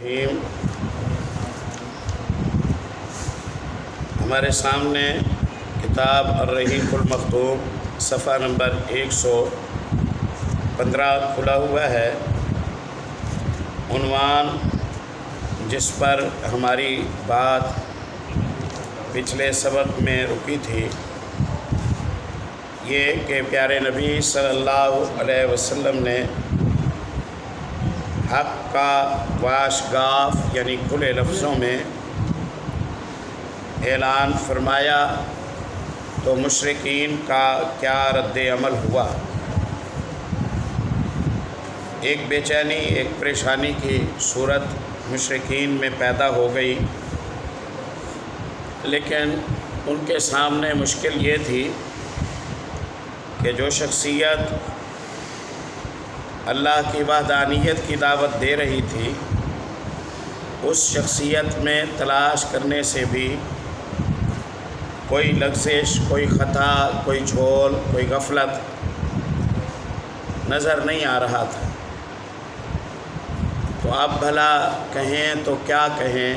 الرحیم۔ ہمارے سامنے کتاب الرحیق المختوم صفحہ نمبر 115 کھلا ہوا ہے۔ عنوان جس پر ہماری بات پچھلے سبق میں رکی تھی یہ کہ پیارے نبی صلی اللہ علیہ وسلم نے حق کا واشگاف یعنی کھلے لفظوں میں اعلان فرمایا تو مشرکین کا کیا رد عمل ہوا۔ ایک بے چینی، ایک پریشانی کی صورت مشرکین میں پیدا ہو گئی، لیکن ان کے سامنے مشکل یہ تھی کہ جو شخصیت اللہ کی وحدانیت کی دعوت دے رہی تھی اس شخصیت میں تلاش کرنے سے بھی کوئی لغزش، کوئی خطا، کوئی جھول، کوئی غفلت نظر نہیں آ رہا تھا۔ تو اب بھلا کہیں تو کیا کہیں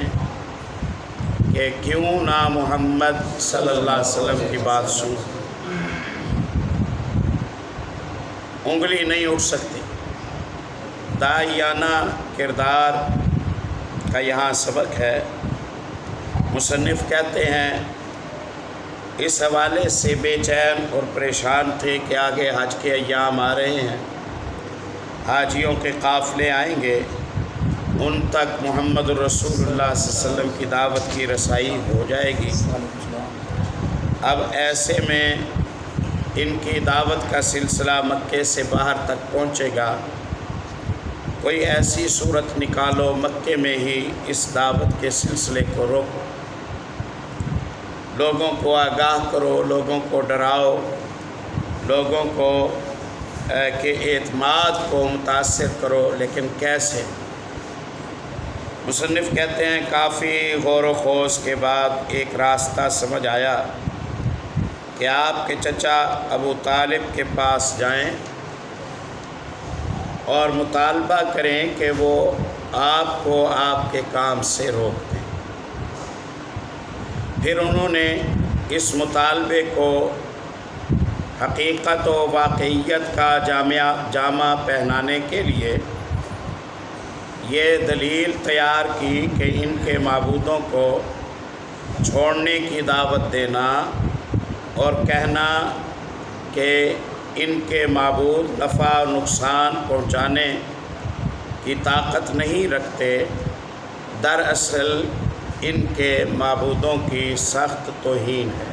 کہ کیوں نہ محمد صلی اللہ علیہ وسلم کی بات سنوں۔ انگلی نہیں اٹھ سکتی۔ داعیانہ کردار کا یہاں سبق ہے۔ مصنف کہتے ہیں اس حوالے سے بے چین اور پریشان تھے کہ آگے حج کے ایام آ رہے ہیں، حاجیوں کے قافلے آئیں گے، ان تک محمد الرسول اللہ صلی اللہ علیہ وسلم کی دعوت کی رسائی ہو جائے گی۔ اب ایسے میں ان کی دعوت کا سلسلہ مکے سے باہر تک پہنچے گا، کوئی ایسی صورت نکالو مکے میں ہی اس دعوت کے سلسلے کو روکو، لوگوں کو آگاہ کرو، لوگوں کو ڈراؤ، لوگوں کو کے اعتماد کو متاثر کرو، لیکن کیسے؟ مصنف کہتے ہیں کافی غور و خوض کے بعد ایک راستہ سمجھ آیا کہ آپ کے چچا ابو طالب کے پاس جائیں اور مطالبہ کریں کہ وہ آپ کو آپ کے کام سے روک دیں۔ پھر انہوں نے اس مطالبے کو حقیقت و واقعیت کا جامع پہنانے کے لیے یہ دلیل تیار کی کہ ان کے معبودوں کو چھوڑنے کی دعوت دینا اور کہنا کہ ان کے معبود نفع و نقصان پہنچانے کی طاقت نہیں رکھتے، دراصل ان کے معبودوں کی سخت توہین ہے۔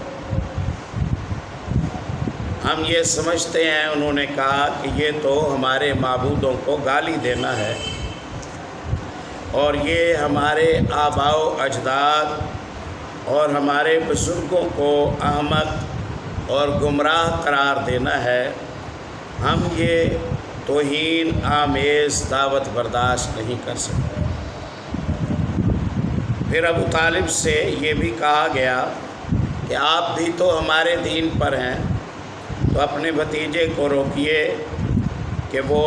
ہم یہ سمجھتے ہیں، انہوں نے کہا، کہ یہ تو ہمارے معبودوں کو گالی دینا ہے اور یہ ہمارے آباء و اجداد اور ہمارے بزرگوں کو احمق اور گمراہ قرار دینا ہے۔ ہم یہ توہین آمیز دعوت برداشت نہیں کر سکتے۔ پھر ابو طالب سے یہ بھی کہا گیا کہ آپ بھی تو ہمارے دین پر ہیں، تو اپنے بھتیجے کو روکیے کہ وہ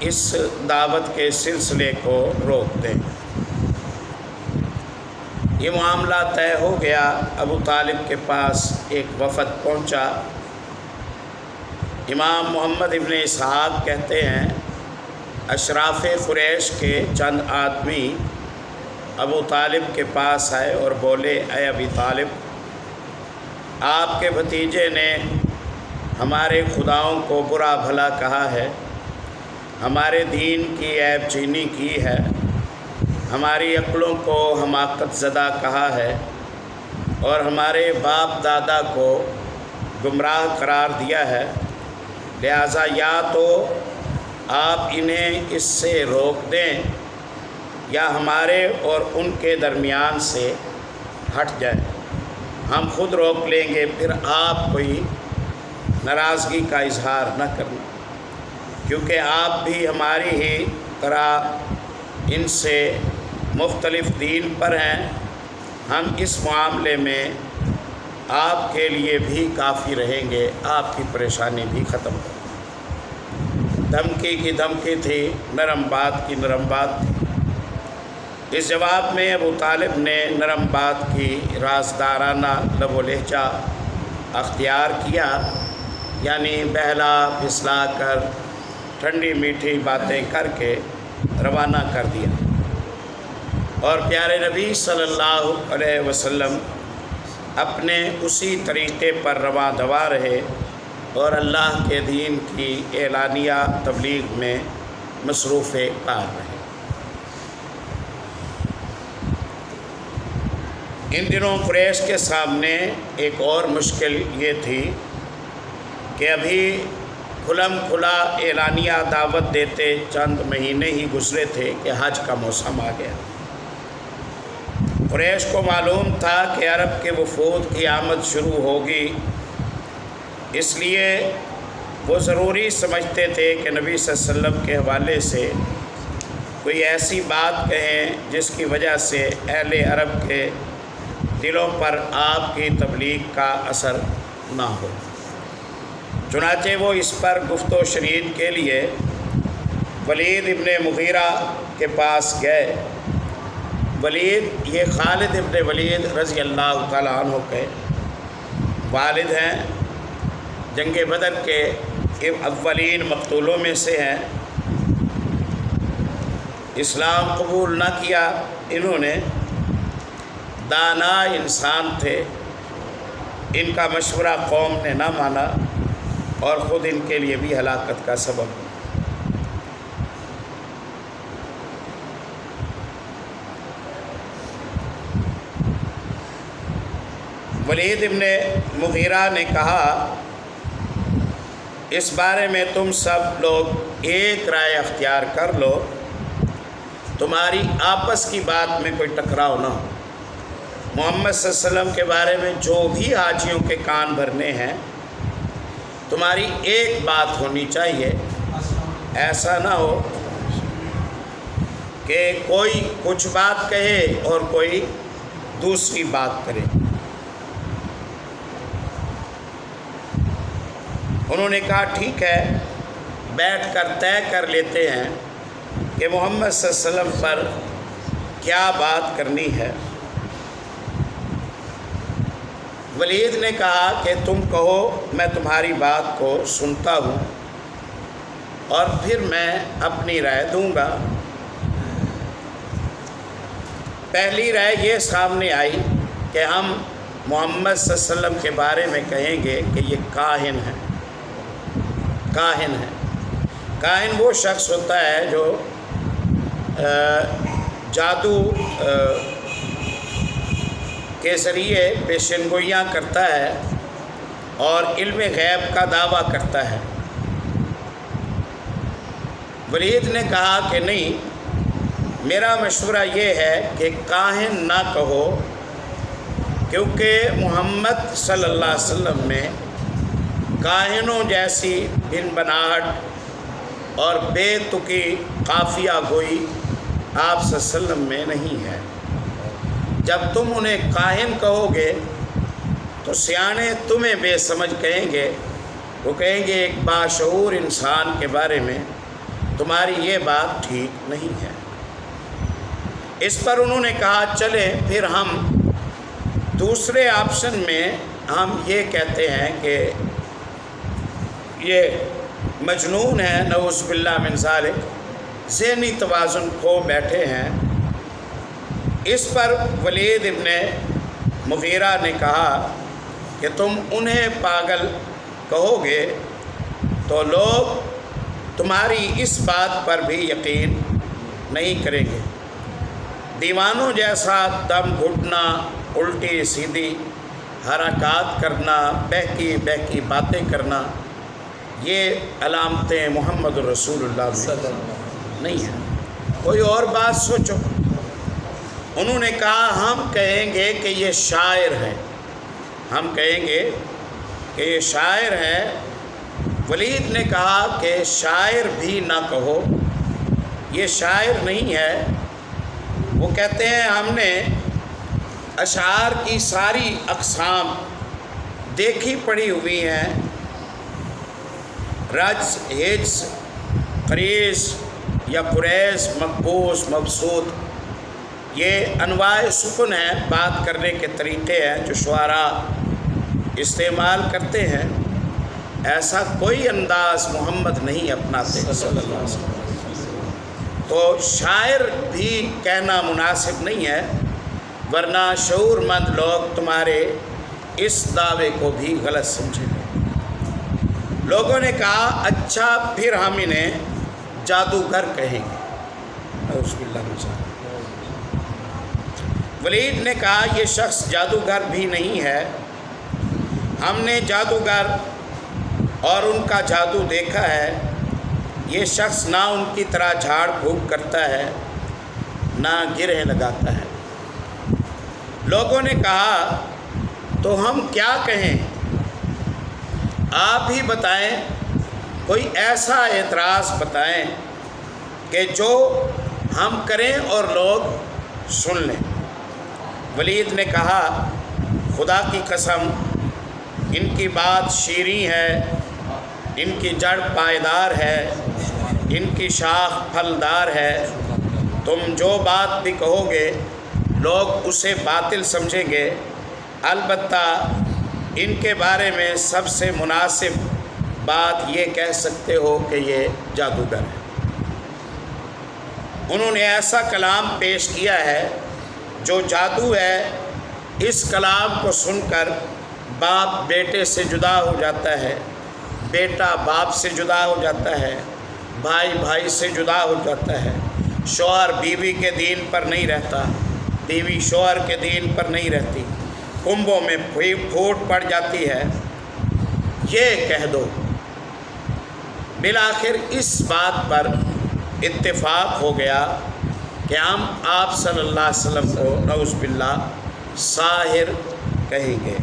اس دعوت کے سلسلے کو روک دیں۔ یہ معاملہ طے ہو گیا۔ ابو طالب کے پاس ایک وفد پہنچا۔ امام محمد ابن اسحاق کہتے ہیں اشراف قریش کے چند آدمی ابو طالب کے پاس آئے اور بولے، اے ابی طالب، آپ کے بھتیجے نے ہمارے خداؤں کو برا بھلا کہا ہے، ہمارے دین کی عیب چینی کی ہے، ہماری عقلوں کو حماقت زدہ کہا ہے اور ہمارے باپ دادا کو گمراہ قرار دیا ہے، لہٰذا یا تو آپ انہیں اس سے روک دیں یا ہمارے اور ان کے درمیان سے ہٹ جائیں، ہم خود روک لیں گے، پھر آپ کوئی ناراضگی کا اظہار نہ کرنا، کیونکہ آپ بھی ہماری ہی طرح ان سے مختلف دین پر ہیں۔ ہم اس معاملے میں آپ کے لیے بھی کافی رہیں گے، آپ کی پریشانی بھی ختم کریں۔ دھمکی کی دھمکی تھی، نرم بات کی نرم بات تھی۔ اس جواب میں ابو طالب نے نرم بات کی رازدارانہ لب و لہجہ اختیار کیا، یعنی بہلا پھسلا کر ٹھنڈی میٹھی باتیں کر کے روانہ کر دیا، اور پیارے نبی صلی اللہ علیہ وسلم اپنے اسی طریقے پر رواں دوا رہے اور اللہ کے دین کی اعلانیہ تبلیغ میں مصروف کار رہے۔ ان دنوں قریش کے سامنے ایک اور مشکل یہ تھی کہ ابھی کھلم کھلا اعلانیہ دعوت دیتے چند مہینے ہی گزرے تھے کہ حج کا موسم آ گیا۔ قریش کو معلوم تھا کہ عرب کے وفود کی آمد شروع ہوگی، اس لیے وہ ضروری سمجھتے تھے کہ نبی صلی اللہ علیہ وسلم کے حوالے سے کوئی ایسی بات کہیں جس کی وجہ سے اہل عرب کے دلوں پر آپ کی تبلیغ کا اثر نہ ہو۔ چنانچہ وہ اس پر گفت و شنید کے لیے ولید ابن مغیرہ کے پاس گئے۔ ولید یہ خالد ابن ولید رضی اللہ تعالیٰ عنہ کے والد ہیں، جنگ بدر کے اولین مقتولوں میں سے ہیں۔ اسلام قبول نہ کیا انہوں نے، دانا انسان تھے، ان کا مشورہ قوم نے نہ مانا اور خود ان کے لیے بھی ہلاکت کا سبب ہوا۔ ولید ابن مغیرہ نے کہا، اس بارے میں تم سب لوگ ایک رائے اختیار کر لو، تمہاری آپس کی بات میں کوئی ٹکراؤ نہ ہو۔ محمد صلی اللہ علیہ وسلم کے بارے میں جو بھی حاجیوں کے کان بھرنے ہیں، تمہاری ایک بات ہونی چاہیے۔ ایسا نہ ہو کہ کوئی کچھ بات کہے اور کوئی دوسری بات کرے۔ انہوں نے کہا ٹھیک ہے، بیٹھ کر طے کر لیتے ہیں کہ محمد صلی اللہ علیہ وسلم پر کیا بات کرنی ہے۔ ولید نے کہا کہ تم کہو، میں تمہاری بات کو سنتا ہوں اور پھر میں اپنی رائے دوں گا۔ پہلی رائے یہ سامنے آئی کہ ہم محمد صلی اللہ علیہ وسلم کے بارے میں کہیں گے کہ یہ کاہن ہے۔ کاہن ہے، کاہن وہ شخص ہوتا ہے جو جادو کے ذریعے پیشن گوئیاں کرتا ہے اور علم غیب کا دعویٰ کرتا ہے۔ ولید نے کہا کہ نہیں، میرا مشورہ یہ ہے کہ کاہن نہ کہو، کیونکہ محمد صلی اللہ علیہ وسلم میں کاہنوں جیسی بن بناہٹ اور بے تکی قافیہ گوئی آپ صلی اللہ علیہ وسلم میں نہیں ہے۔ جب تم انہیں کاہن کہو گے تو سیانے تمہیں بے سمجھ کہیں گے، وہ کہیں گے ایک باشعور انسان کے بارے میں تمہاری یہ بات ٹھیک نہیں ہے۔ اس پر انہوں نے کہا چلیں پھر ہم دوسرے آپشن میں ہم یہ کہتے ہیں کہ یہ مجنون ہے، نعوذ باللہ من ذالک، ذہنی توازن کھو بیٹھے ہیں۔ اس پر ولید ابن مغیرہ نے کہا کہ تم انہیں پاگل کہو گے تو لوگ تمہاری اس بات پر بھی یقین نہیں کریں گے۔ دیوانوں جیسا دم گھٹنا، الٹی سیدھی حرکات کرنا، بہکی بہکی باتیں کرنا، یہ علامتیں محمد رسول اللہ میں نہیں ہیں۔ کوئی اور بات سوچو۔ انہوں نے کہا ہم کہیں گے کہ یہ شاعر ہے، ہم کہیں گے کہ یہ شاعر ہے۔ ولید نے کہا کہ شاعر بھی نہ کہو، یہ شاعر نہیں ہے۔ وہ کہتے ہیں ہم نے اشعار کی ساری اقسام دیکھی پڑھی ہوئی ہیں، رجز، ہجز، قریز یا قریز، مقبوس، مبسوط، یہ انواع سکن ہیں، بات کرنے کے طریقے ہیں جو شعراء استعمال کرتے ہیں۔ ایسا کوئی انداز محمد نہیں اپناتے صلی اللہ علیہ وسلم، تو شاعر بھی کہنا مناسب نہیں ہے، ورنہ شعور مند لوگ تمہارے اس دعوے کو بھی غلط سمجھیں گے۔ لوگوں نے کہا اچھا پھر ہم انہیں جادوگر کہیں گے، اعوذ باللہ من ذالک۔ ولید نے کہا یہ شخص جادوگر بھی نہیں ہے، ہم نے جادوگر اور ان کا جادو دیکھا ہے، یہ شخص نہ ان کی طرح جھاڑ پھونک کرتا ہے نہ گرہ لگاتا ہے۔ لوگوں نے کہا تو ہم کیا کہیں، آپ ہی بتائیں، کوئی ایسا اعتراض بتائیں کہ جو ہم کریں اور لوگ سن لیں۔ ولید نے کہا خدا کی قسم ان کی بات شیریں ہے، ان کی جڑ پائیدار ہے، ان کی شاخ پھلدار ہے، تم جو بات بھی کہو گے لوگ اسے باطل سمجھیں گے، البتہ ان کے بارے میں سب سے مناسب بات یہ کہہ سکتے ہو کہ یہ جادوگر ہے۔ انہوں نے ایسا کلام پیش کیا ہے جو جادو ہے، اس کلام کو سن کر باپ بیٹے سے جدا ہو جاتا ہے، بیٹا باپ سے جدا ہو جاتا ہے، بھائی بھائی سے جدا ہو جاتا ہے، شوہر بیوی کے دین پر نہیں رہتا، بیوی شوہر کے دین پر نہیں رہتی، کنبوں میں پھوٹ پڑ جاتی ہے، یہ کہہ دو۔ بالآخر اس بات پر اتفاق ہو گیا کہ ہم آپ صلی اللہ علیہ وسلم کو نعوذ باللہ ساحر کہیں گے۔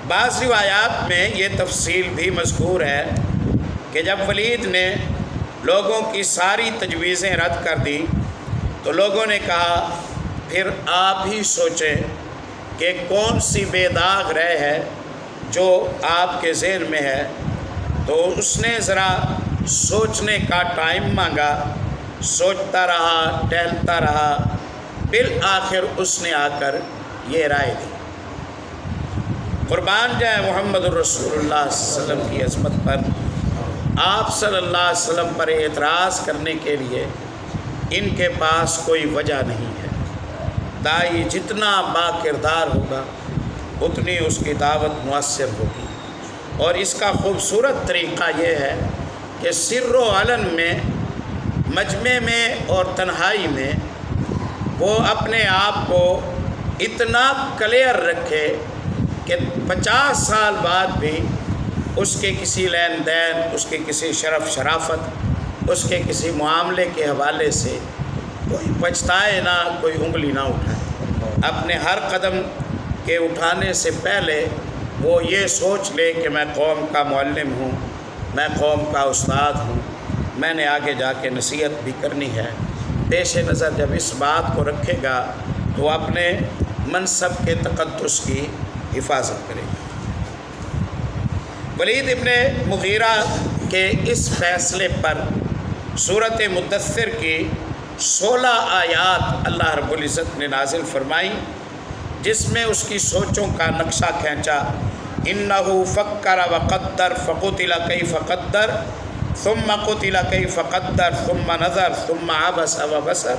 بعض روایات میں یہ تفصیل بھی مذکور ہے کہ جب ولید نے لوگوں کی ساری تجویزیں رد کر دی تو لوگوں نے کہا پھر آپ ہی سوچیں کہ کون سی بے داغ رہ ہے جو آپ کے ذہن میں ہے۔ تو اس نے ذرا سوچنے کا ٹائم مانگا، سوچتا رہا، ٹہلتا رہا، بالآخر اس نے آ کر یہ رائے دی۔ قربان جائے محمد الرسول اللہ صلی اللہ علیہ وسلم کی عظمت پر، آپ صلی اللہ علیہ وسلم پر اعتراض کرنے کے لیے ان کے پاس کوئی وجہ نہیں ہے۔ داعی جتنا با کردار ہوگا اتنی اس کی دعوت مؤثر ہوگی، اور اس کا خوبصورت طریقہ یہ ہے کہ سر و علن میں، مجمع میں اور تنہائی میں وہ اپنے آپ کو اتنا کلیئر رکھے کہ 50 سال بعد بھی اس کے کسی لین دین، اس کے کسی شرف شرافت، اس کے کسی معاملے کے حوالے سے کوئی پچھتائے نہ، کوئی انگلی نہ اٹھائے۔ اپنے ہر قدم کے اٹھانے سے پہلے وہ یہ سوچ لے کہ میں قوم کا معلم ہوں، میں قوم کا استاد ہوں، میں نے آگے جا کے نصیحت بھی کرنی ہے۔ پیش نظر جب اس بات کو رکھے گا تو اپنے منصب کے تقدس کی حفاظت کرے گا۔ ولید ابن مغیرہ کے اس فیصلے پر سورۃ مدثر کی 16 آیات اللہ رب العزت نے نازل فرمائی، جس میں اس کی سوچوں کا نقشہ کھینچا۔ انہ فکر وقدر فقتل کیف قدر ثم قتل کیف قدر ثم نظر ثم عبس وبصر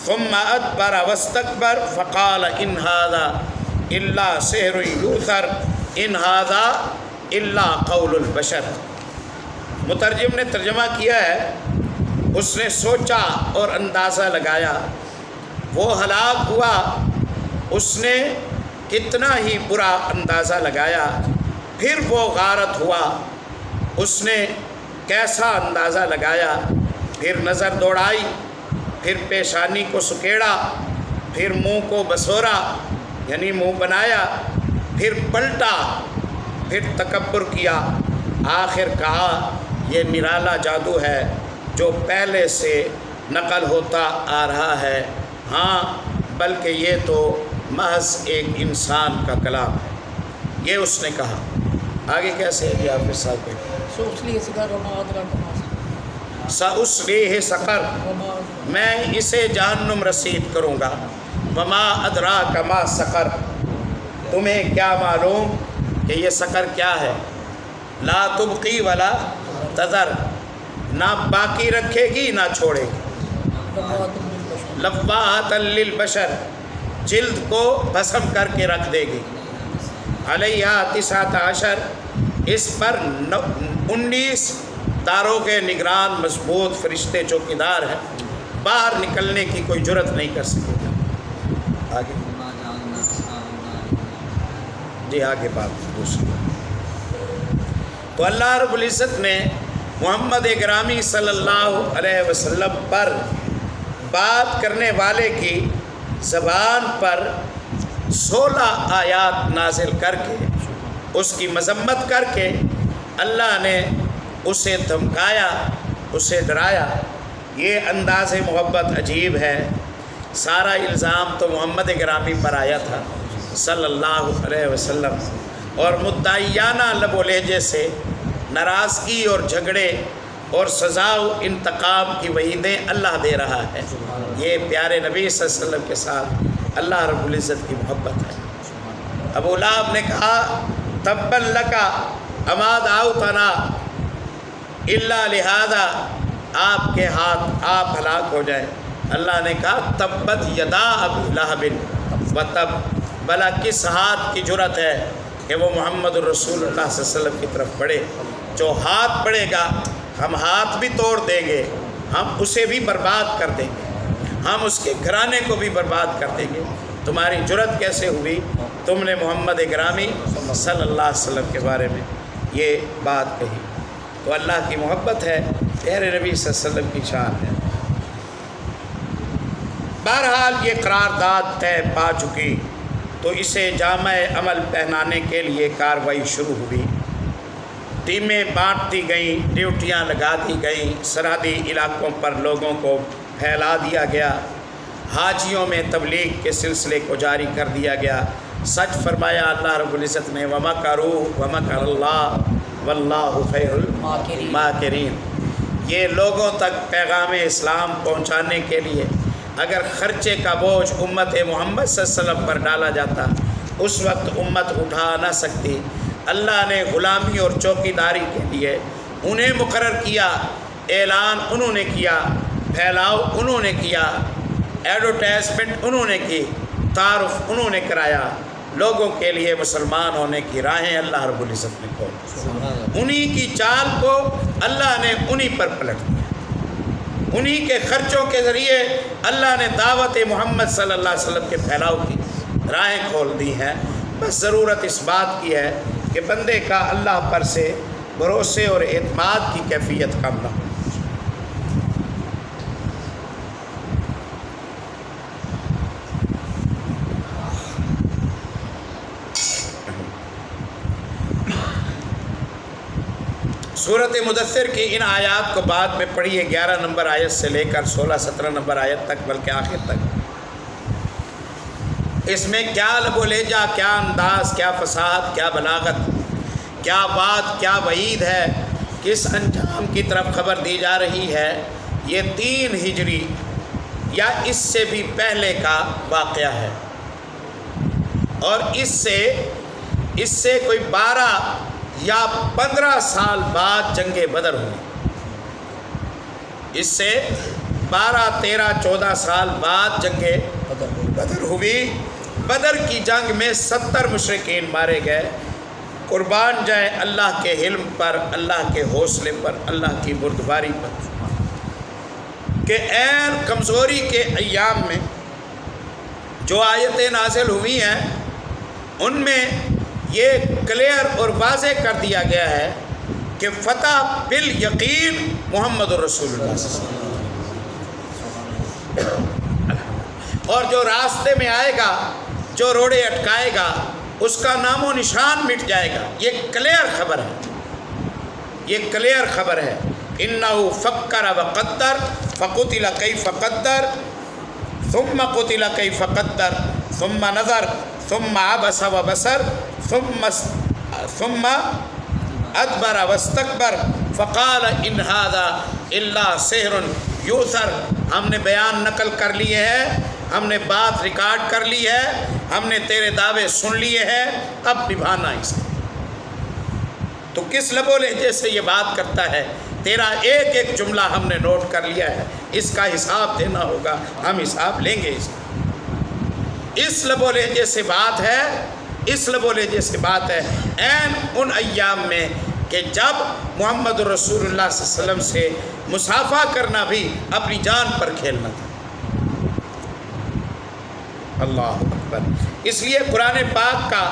ثم ادبر واستکبر فقال ان ھذا الا سحر یؤثر ان ھذا الا قول البشر۔ مترجم نے ترجمہ کیا ہے، اس نے سوچا اور اندازہ لگایا، وہ ہلاک ہوا، اس نے کتنا ہی برا اندازہ لگایا، پھر وہ غارت ہوا، اس نے کیسا اندازہ لگایا، پھر نظر دوڑائی، پھر پیشانی کو سکیڑا، پھر منہ کو بسورا یعنی منہ بنایا، پھر پلٹا، پھر تکبر کیا، آخر کہا یہ نرالا جادو ہے جو پہلے سے نقل ہوتا آ رہا ہے، ہاں بلکہ یہ تو محض ایک انسان کا کلام ہے، یہ اس نے کہا۔ آگے کیسے ہے جی حافظ صاحب؟ سأصلیہ سقر، میں اسے جہنم رسید کروں گا۔ وما ادراک ما سقر، تمہیں کیا معلوم کہ یہ سقر کیا ہے؟ لا تبقی ولا تذر، نہ باقی رکھے گی نہ چھوڑے گی۔ لواحۃ للبشر، جلد کو بھسم کر کے رکھ دے گی۔ علیہا 19، اس پر 19 داروغ نگران مضبوط فرشتے چوکیدار ہیں، باہر نکلنے کی کوئی جرت نہیں کر سکے گا۔ آگے جی آگے بات دوسری۔ تو اللہ رب العزت نے محمد گرامی صلی اللہ علیہ وسلم پر بات کرنے والے کی زبان پر 16 آیات نازل کر کے اس کی مذمت کر کے اللہ نے اسے دھمکایا، اسے ڈرایا۔ یہ انداز محبت عجیب ہے۔ سارا الزام تو محمد گرامی پر آیا تھا صلی اللہ علیہ وسلم، اور مدعیانہ لب و لہجے سے ناراضگی اور جھگڑے اور سزا و انتقام کی وعیدیں اللہ دے رہا ہے۔ یہ پیارے نبی صلی اللہ علیہ وسلم کے ساتھ اللہ رب العزت کی محبت ہے۔ ابو لہب نے کہا تبا لکا اما دعوتنا الا لہذا، آپ کے ہاتھ آپ ہلاک ہو جائیں۔ اللہ نے کہا تبت یدا ابی لہب وتب، بھلا کس ہاتھ کی جرت ہے کہ وہ محمد الرسول اللہ صلی اللہ علیہ وسلم کی طرف بڑھے؟ جو ہاتھ بڑھے گا ہم ہاتھ بھی توڑ دیں گے، ہم اسے بھی برباد کر دیں گے، ہم اس کے گھرانے کو بھی برباد کر دیں گے۔ تمہاری جرت کیسے ہوئی؟ تم نے محمد گرامی صلی اللہ علیہ وسلم کے بارے میں یہ بات کہی۔ تو اللہ کی محبت ہے، پیارے نبی صلی اللہ علیہ وسلم کی شان ہے۔ بہرحال یہ قرارداد طے پا چکی، تو اسے جامع عمل پہنانے کے لیے کارروائی شروع ہوئی۔ ٹیمیں بانٹ دی گئیں، ڈیوٹیاں لگا دی گئیں، سرحدی علاقوں پر لوگوں کو پھیلا دیا گیا، حاجیوں میں تبلیغ کے سلسلے کو جاری کر دیا گیا۔ سچ فرمایا اللہ رب العزت نے وَمَكَرُوا وَمَكَرَ اللَّهُ وَاللَّهُ خَيْرُ الْمَاكِرِينَ۔ یہ لوگوں تک پیغام اسلام پہنچانے کے لیے اگر خرچے کا بوجھ امت محمد صلی اللہ علیہ وسلم پر ڈالا جاتا، اس وقت امت اٹھا نہ سکتی۔ اللہ نے غلامی اور چوکیداری کے لیے انہیں مقرر کیا، اعلان انہوں نے کیا، پھیلاؤ انہوں نے کیا، ایڈورٹائزمنٹ انہوں نے کی، تعارف انہوں نے کرایا، لوگوں کے لیے مسلمان ہونے کی راہیں اللہ رب العزت نے کھولی۔ انہی کی چال کو اللہ نے انہی پر پلٹ دیا، انہی کے خرچوں کے ذریعے اللہ نے دعوت محمد صلی اللہ علیہ وسلم کے پھیلاؤ کی راہیں کھول دی ہیں۔ بس ضرورت اس بات کی ہے کہ بندے کا اللہ پر سے بھروسے اور اعتماد کی کیفیت کم نہ ہو۔ سورۃ مدثر کی ان آیات کو بعد میں پڑھیے، 11 نمبر آیت سے لے کر 16-17 نمبر آیت تک، بلکہ آخر تک۔ اس میں کیا لب و لہجہ، کیا انداز، کیا فصاحت، کیا بلاغت، کیا بات، کیا وعید ہے، کس انجام کی طرف خبر دی جا رہی ہے۔ یہ 3 ہجری یا اس سے بھی پہلے کا واقعہ ہے، اور اس سے کوئی 12 یا 15 سال بعد جنگ بدر ہوئی۔ اس سے 12، 13، 14 سال بعد جنگ بدر ہوئی۔ بدر کی جنگ میں 70 مشرکین مارے گئے۔ قربان جائیں اللہ کے حلم پر، اللہ کے حوصلے پر، اللہ کی بردباری پر، کہ عین کمزوری کے ایام میں جو آیتیں نازل ہوئی ہیں ان میں یہ کلیئر اور واضح کر دیا گیا ہے کہ فتح بالیقین محمد الرسول اللہ صلی اللہ علیہ وسلم، اور جو راستے میں آئے گا، جو روڑے اٹکائے گا، اس کا نام و نشان مٹ جائے گا۔ یہ کلیئر خبر ہے، یہ کلیئر خبر ہے۔ انہ فکر وقدر فقتل کیف قدر ثم قتل کیف قدر ثم نظر ثم عبس وبصر ثم ادبر واستکبر فقال ان ھذا الا سحر یؤثر۔ ہم نے بیان نقل کر لیے ہیں، ہم نے بات ریکارڈ کر لی ہے، ہم نے تیرے دعوے سن لیے ہیں، اب نبھانا اسے۔ تو کس لب و لہجے سے یہ بات کرتا ہے؟ تیرا ایک ایک جملہ ہم نے نوٹ کر لیا ہے، اس کا حساب دینا ہوگا، ہم حساب لیں گے اس کا۔ اس لب و لہجے سے بات ہے، اس لب و لہجے سے بات ہے عین ان ایام میں کہ جب محمد رسول اللہ صلی اللہ علیہ وسلم سے مصافحہ کرنا بھی اپنی جان پر کھیلنا تھا۔ اللہ اکبر۔ اس لیے قرآن پاک کا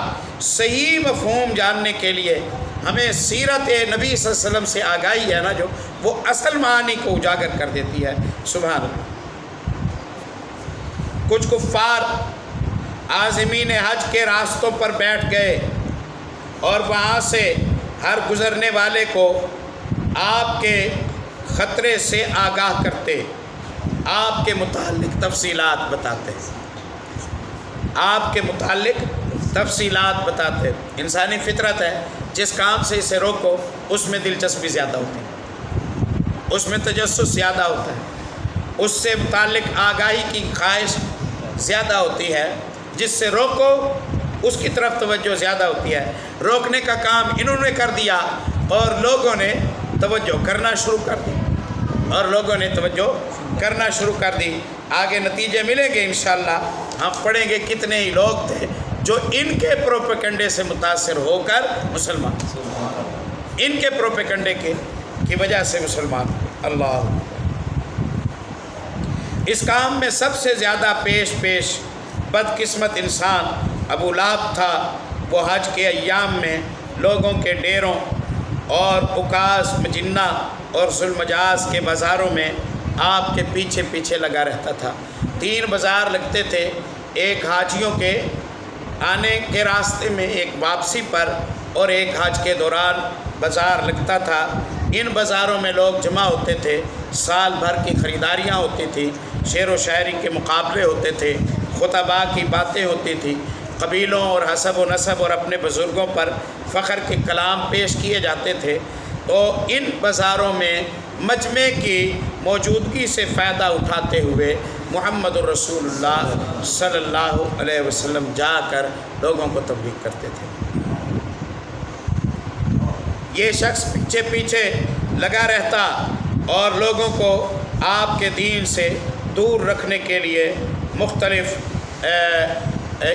صحیح مفہوم جاننے کے لیے ہمیں سیرت نبی صلی اللہ علیہ وسلم سے آگاہی ہے نا، جو وہ اصل معانی کو اجاگر کر دیتی ہے۔ سبحان اللہ۔ کچھ کفار عازمین حج کے راستوں پر بیٹھ گئے اور وہاں سے ہر گزرنے والے کو آپ کے خطرے سے آگاہ کرتے، آپ کے متعلق تفصیلات بتاتے، آپ کے متعلق تفصیلات بتاتے۔ انسانی فطرت ہے، جس کام سے اسے روکو اس میں دلچسپی زیادہ ہوتی ہے، اس میں تجسس زیادہ ہوتا ہے، اس سے متعلق آگاہی کی خواہش زیادہ ہوتی ہے، جس سے روکو اس کی طرف توجہ زیادہ ہوتی ہے۔ روکنے کا کام انہوں نے کر دیا اور لوگوں نے توجہ کرنا شروع کر دی، اور لوگوں نے توجہ کرنا شروع کر دی۔ آگے نتیجے ملیں گے انشاءاللہ، ہم پڑھیں گے کتنے ہی لوگ تھے جو ان کے پروپیگنڈے سے متاثر ہو کر مسلمان، ان کے پروپیگنڈے کی وجہ سے مسلمان۔ اللہ، اس کام میں سب سے زیادہ پیش بدقسمت انسان ابو لہب تھا۔ وہ حج کے ایام میں لوگوں کے ڈیروں اور اکاس مجنہ اور ذوالمجاز کے بازاروں میں آپ کے پیچھے پیچھے لگا رہتا تھا۔ 3 بازار لگتے تھے، ایک حاجیوں کے آنے کے راستے میں، ایک واپسی پر، اور ایک حج کے دوران بازار لگتا تھا۔ ان بازاروں میں لوگ جمع ہوتے تھے، سال بھر کی خریداریاں ہوتی تھیں، شعر و شاعری کے مقابلے ہوتے تھے، خطباء کی باتیں ہوتی تھیں، قبیلوں اور حسب و نسب اور اپنے بزرگوں پر فخر کے کلام پیش کیے جاتے تھے۔ تو ان بازاروں میں مجمع کی موجودگی سے فائدہ اٹھاتے ہوئے محمد الرسول اللہ صلی اللہ علیہ وسلم جا کر لوگوں کو تبلیغ کرتے تھے۔ یہ شخص پیچھے پیچھے لگا رہتا اور لوگوں کو آپ کے دین سے دور رکھنے کے لیے مختلف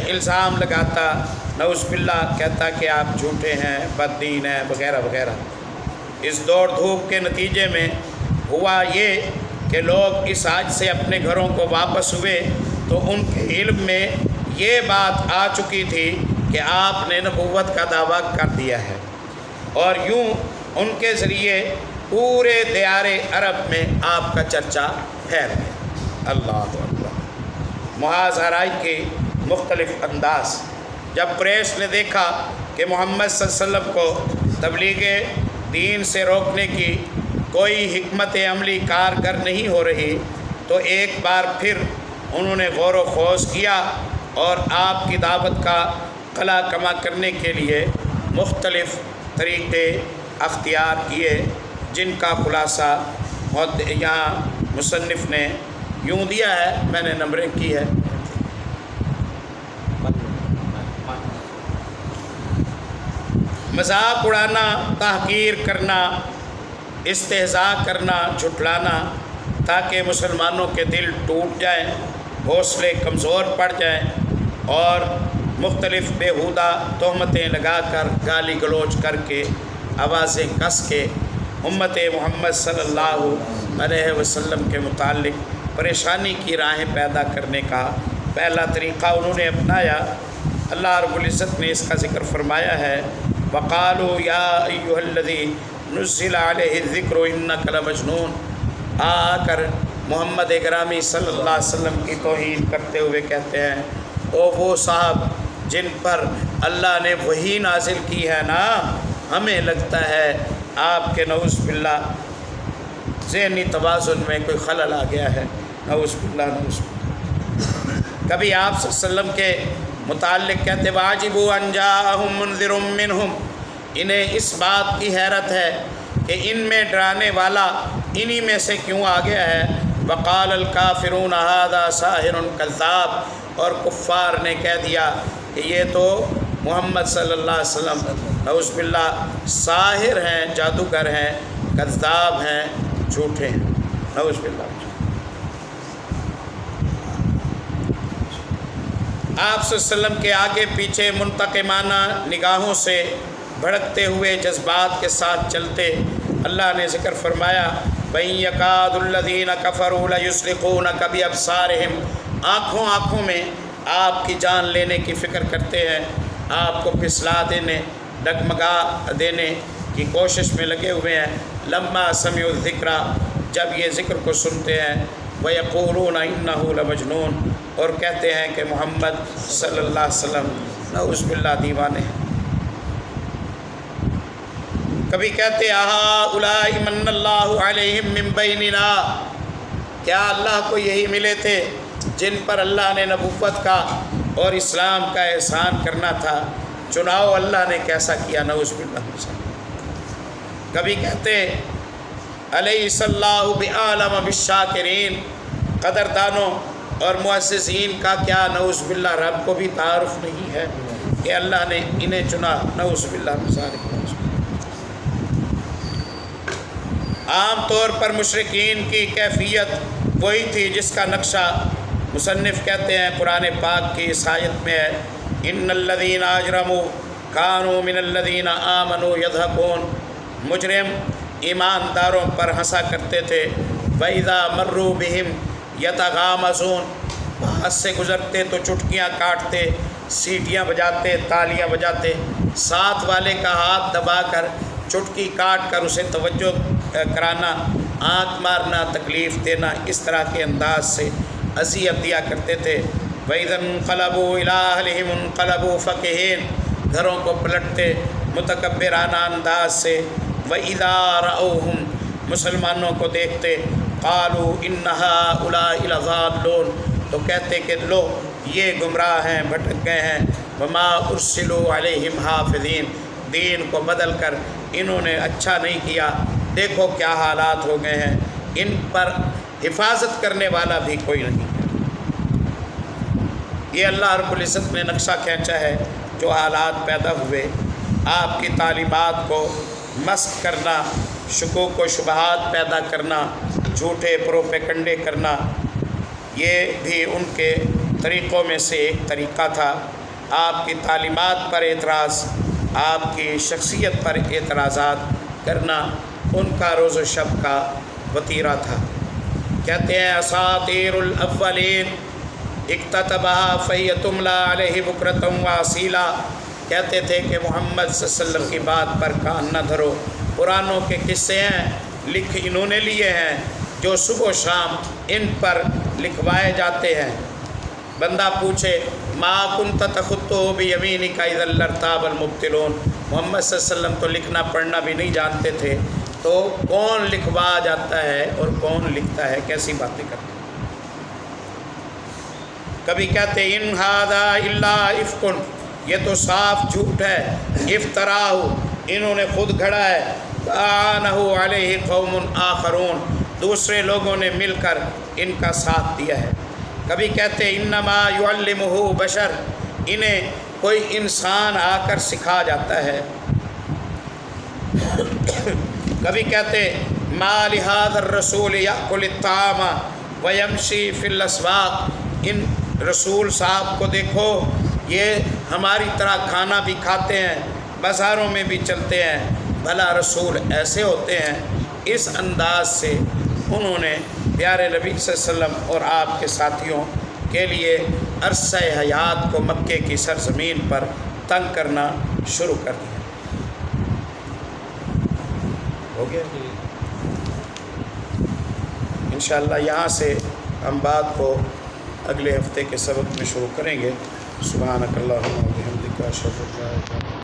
الزام لگاتا، نعوذ باللہ کہتا کہ آپ جھوٹے ہیں، بد دین ہیں، وغیرہ وغیرہ۔ اس دوڑ دھوپ کے نتیجے میں ہوا یہ کہ لوگ اس حج سے اپنے گھروں کو واپس ہوئے تو ان کے علم میں یہ بات آ چکی تھی کہ آپ نے نبوت کا دعویٰ کر دیا ہے، اور یوں ان کے ذریعے پورے دیار عرب میں آپ کا چرچا پھیل گیا۔ اللہ اکبر۔ معاذ آرائی کے مختلف انداز۔ جب قریش نے دیکھا کہ محمد صلی اللہ علیہ وسلم کو تبلیغ دین سے روکنے کی کوئی حکمت عملی کارگر نہیں ہو رہی، تو ایک بار پھر انہوں نے غور و خوض کیا اور آپ کی دعوت کا قلع کما کرنے کے لیے مختلف طریقے اختیار کیے، جن کا خلاصہ یہاں مصنف نے یوں دیا ہے، میں نے نمبرنگ کی ہے۔ مذاق اڑانا، تحقیر کرنا، استہزاء کرنا، جھٹلانا، تاکہ مسلمانوں کے دل ٹوٹ جائیں، حوصلے کمزور پڑ جائیں، اور مختلف بیہودہ تہمتیں لگا کر، گالی گلوچ کر کے، آوازیں کس کے امت محمد صلی اللہ علیہ وسلم کے متعلق پریشانی کی راہیں پیدا کرنے کا پہلا طریقہ انہوں نے اپنایا۔ اللہ رب العزت نے اس کا ذکر فرمایا ہے، وَقَالُوا يَا أَيُّهَا الَّذِي نُزِّلَ عَلَيْهِ الذِّكْرُ إِنَّكَ لَمَجْنُونَ، آ کر محمد گرامی صلی اللہ علیہ وسلم کی توہین کرتے ہوئے کہتے ہیں، او وہ صاحب جن پر اللہ نے وحی نازل کی ہے نا، ہمیں لگتا ہے آپ کے نعوذ باللہ ذہنی توازن میں کوئی خلل آ گیا ہے، نعوذ باللہ نعوذ باللہ۔ کبھی آپ صلی اللہ علیہ وسلم کے متعلق کہتے، واجبوا ان جاءہم منذر منہم، انہیں اس بات کی حیرت ہے کہ ان میں ڈرانے والا انہی میں سے کیوں آ گیا ہے۔ وقال الکافرون ھذا ساحر کذاب، اور کفار نے کہہ دیا کہ یہ تو محمد صلی اللہ علیہ وسلم نعوذ باللہ ساحر ہیں، جادوگر ہیں، کذاب ہیں، جھوٹے ہیں، نعوذ باللہ۔ آپ صلی اللہ علیہ وسلم کے آگے پیچھے منتقمانہ نگاہوں سے بھڑکتے ہوئے جذبات کے ساتھ چلتے، اللہ نے ذکر فرمایا وَإِن يَكَادُ الَّذِينَ كَفَرُوا لَيُزْلِقُونَكَ بِأَبْصَارِهِمْ، آنکھوں میں آپ کی جان لینے کی فکر کرتے ہیں، آپ کو پھسلا دینے، ڈگمگا دینے کی کوشش میں لگے ہوئے ہیں۔ لَمَّا سَمِعُوا الذِّكْرَ، جب یہ ذکر کو سنتے ہیں، وَيَقُولُونَ إِنَّهُ لَمَجْنُونٌ، اور کہتے ہیں کہ محمد صلی اللہ علیہ وسلم نعوذ باللہ دیوانے ہیں۔ کبھی کہتے هؤلاء من اللہ علیہم من بیننا، کیا اللہ کو یہی ملے تھے جن پر اللہ نے نبوت کا اور اسلام کا احسان کرنا تھا، چناؤ اللہ نے کیسا کیا، نعوذ باللہ۔ کبھی کہتے الیس اللہ بعالم بالشاکرین، قدردانوں اور معززین کا کیا نعوذ باللہ رب کو بھی تعارف نہیں ہے کہ اللہ نے انہیں چنا، نعوذ باللہ۔ عام طور پر مشرکین کی کیفیت وہی تھی جس کا نقشہ مصنف کہتے ہیں قرآن پاک کی اس آیت میں ہے، ان الذین اجرموا کانوا من الذین آمنوا یضحکون، مجرم ایمانداروں پر ہنسا کرتے تھے، وَإِذَا مَرُّوا بِهِمْ یتغامزون، پاس سے گزرتے تو چٹکیاں کاٹتے، سیٹیاں بجاتے، تالیاں بجاتے، ساتھ والے کا ہاتھ دبا کر چٹکی کاٹ کر اسے توجہ کرانا، آنکھ مارنا، تکلیف دینا، اس طرح کے انداز سے اذیت دیا کرتے تھے۔ وَإِذَا انقلبوا إِلَىٰ أَهْلِهِمُ انقلبوا فَكِهِينَ، گھروں کو پلٹتے متکبرانہ انداز سے۔ وَإِذَا رَأَوْهُمْ، مسلمانوں کو دیکھتے، قَالُوا إِنَّ هَٰؤُلَاءِ لَضَالُّونَ، تو کہتے کہ لو یہ گمراہ ہیں، بھٹک گئے ہیں۔ وَمَا أُرْسِلُوا عَلَيْهِمْ حَافِظِينَ، دین کو بدل کر انہوں نے اچھا نہیں کیا، دیکھو کیا حالات ہو گئے ہیں، ان پر حفاظت کرنے والا بھی کوئی نہیں۔ یہ اللہ رب العزت نے نقشہ کھینچا ہے، جو حالات پیدا ہوئے، آپ کی تعلیمات کو مسخ کرنا، شکوک و شبہات پیدا کرنا، جھوٹے پروپیگنڈے کرنا، یہ بھی ان کے طریقوں میں سے ایک طریقہ تھا۔ آپ کی تعلیمات پر اعتراض، آپ کی شخصیت پر اعتراضات کرنا ان کا روز و شب کا وتیرہ تھا۔ کہتے ہیں اساطیر الاولین اکتتبھا فہی تملی علیہ بکرۃ واصیلا، کہتے تھے کہ محمد صلی اللہ علیہ وسلم کی بات پر کان نہ دھرو، قرآنوں کے قصے ہیں، لکھ انہوں نے لیے ہیں، جو صبح و شام ان پر لکھوائے جاتے ہیں۔ بندہ پوچھے ما کنت تخطہ بیمینک اذا لارتاب المبطلون، محمد صلی اللہ علیہ وسلم تو لکھنا پڑھنا بھی نہیں جانتے تھے، تو کون لکھوا جاتا ہے اور کون لکھتا ہے، کیسی باتیں کرتے ہیں۔ کبھی کہتے ان ھذا الا افک، یہ تو صاف جھوٹ ہے، افطراہ، انہوں نے خود گھڑا ہے، اعانہ علیہ قوم آخرون، دوسرے لوگوں نے مل کر ان کا ساتھ دیا ہے۔ کبھی کہتے انما یعلمہ بشر، انہیں کوئی انسان آ کر سکھا جاتا ہے۔ کبھی کہتے ما لہذا الرسول یأکل الطعام ویمشی فی الاسواق، ان رسول صاحب کو دیکھو، یہ ہماری طرح کھانا بھی کھاتے ہیں، بازاروں میں بھی چلتے ہیں، بھلا رسول ایسے ہوتے ہیں؟ اس انداز سے انہوں نے پیارے نبی صلی اللہ علیہ وسلم اور آپ کے ساتھیوں کے لیے عرصہ حیات کو مکے کی سرزمین پر تنگ کرنا شروع کر دیا۔ ہو گیا انشاءاللہ، یہاں سے ہم بات کو اگلے ہفتے کے سبق میں شروع کریں گے۔ سبحانک اللہم و بحمدک، اشہد ان لا الہ الا انت